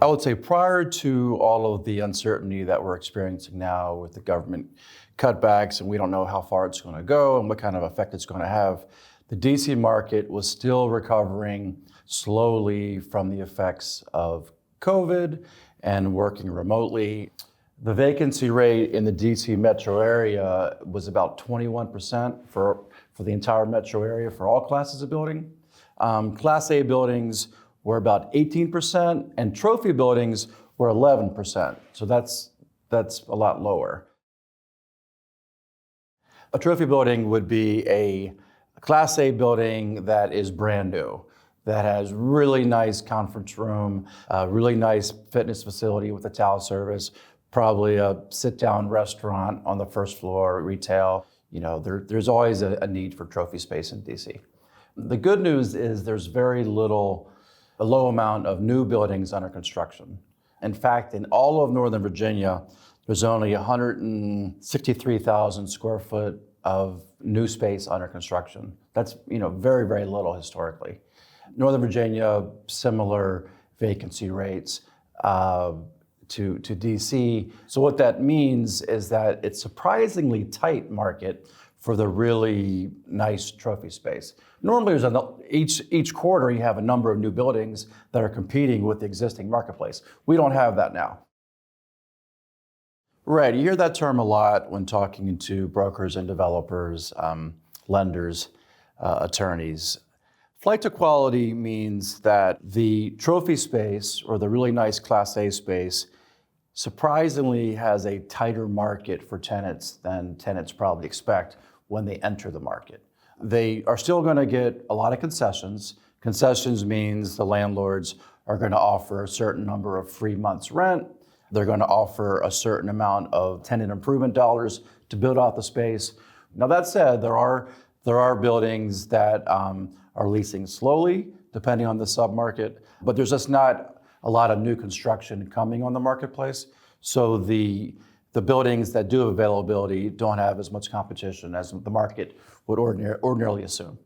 I would say prior to all of the uncertainty that we're experiencing now with the government cutbacks, and we don't know how far it's going to go and what kind of effect it's going to have, the DC market was still recovering slowly from the effects of COVID and working remotely. The vacancy rate in the DC metro area was about 21% for the entire metro area for all classes of building. Class A buildings were about 18%, and trophy buildings were 11%. So that's a lot lower. A trophy building would be a Class A building that is brand new, that has really nice conference room, a really nice fitness facility with a towel service, probably a sit-down restaurant on the first floor, retail. There's always a need for trophy space in DC. The good news is there's a low amount of new buildings under construction. In fact, in all of Northern Virginia, there's only 163,000 square foot of new space under construction. That's very, very little historically. Northern Virginia, similar vacancy rates to DC. So what that means is that it's surprisingly tight market for the really nice trophy space. Normally, each quarter you have a number of new buildings that are competing with the existing marketplace. We don't have that now. Right, you hear that term a lot when talking to brokers and developers, lenders, attorneys. Flight to quality means that the trophy space or the really nice Class A space surprisingly has a tighter market for tenants than tenants probably expect when they enter the market. They are still going to get a lot of concessions. Concessions means the landlords are going to offer a certain number of free months rent. They're going to offer a certain amount of tenant improvement dollars to build out the space. Now that said, there are buildings that are leasing slowly, depending on the submarket, but there's just not a lot of new construction coming on the marketplace. So the buildings that do have availability don't have as much competition as the market would ordinarily assume.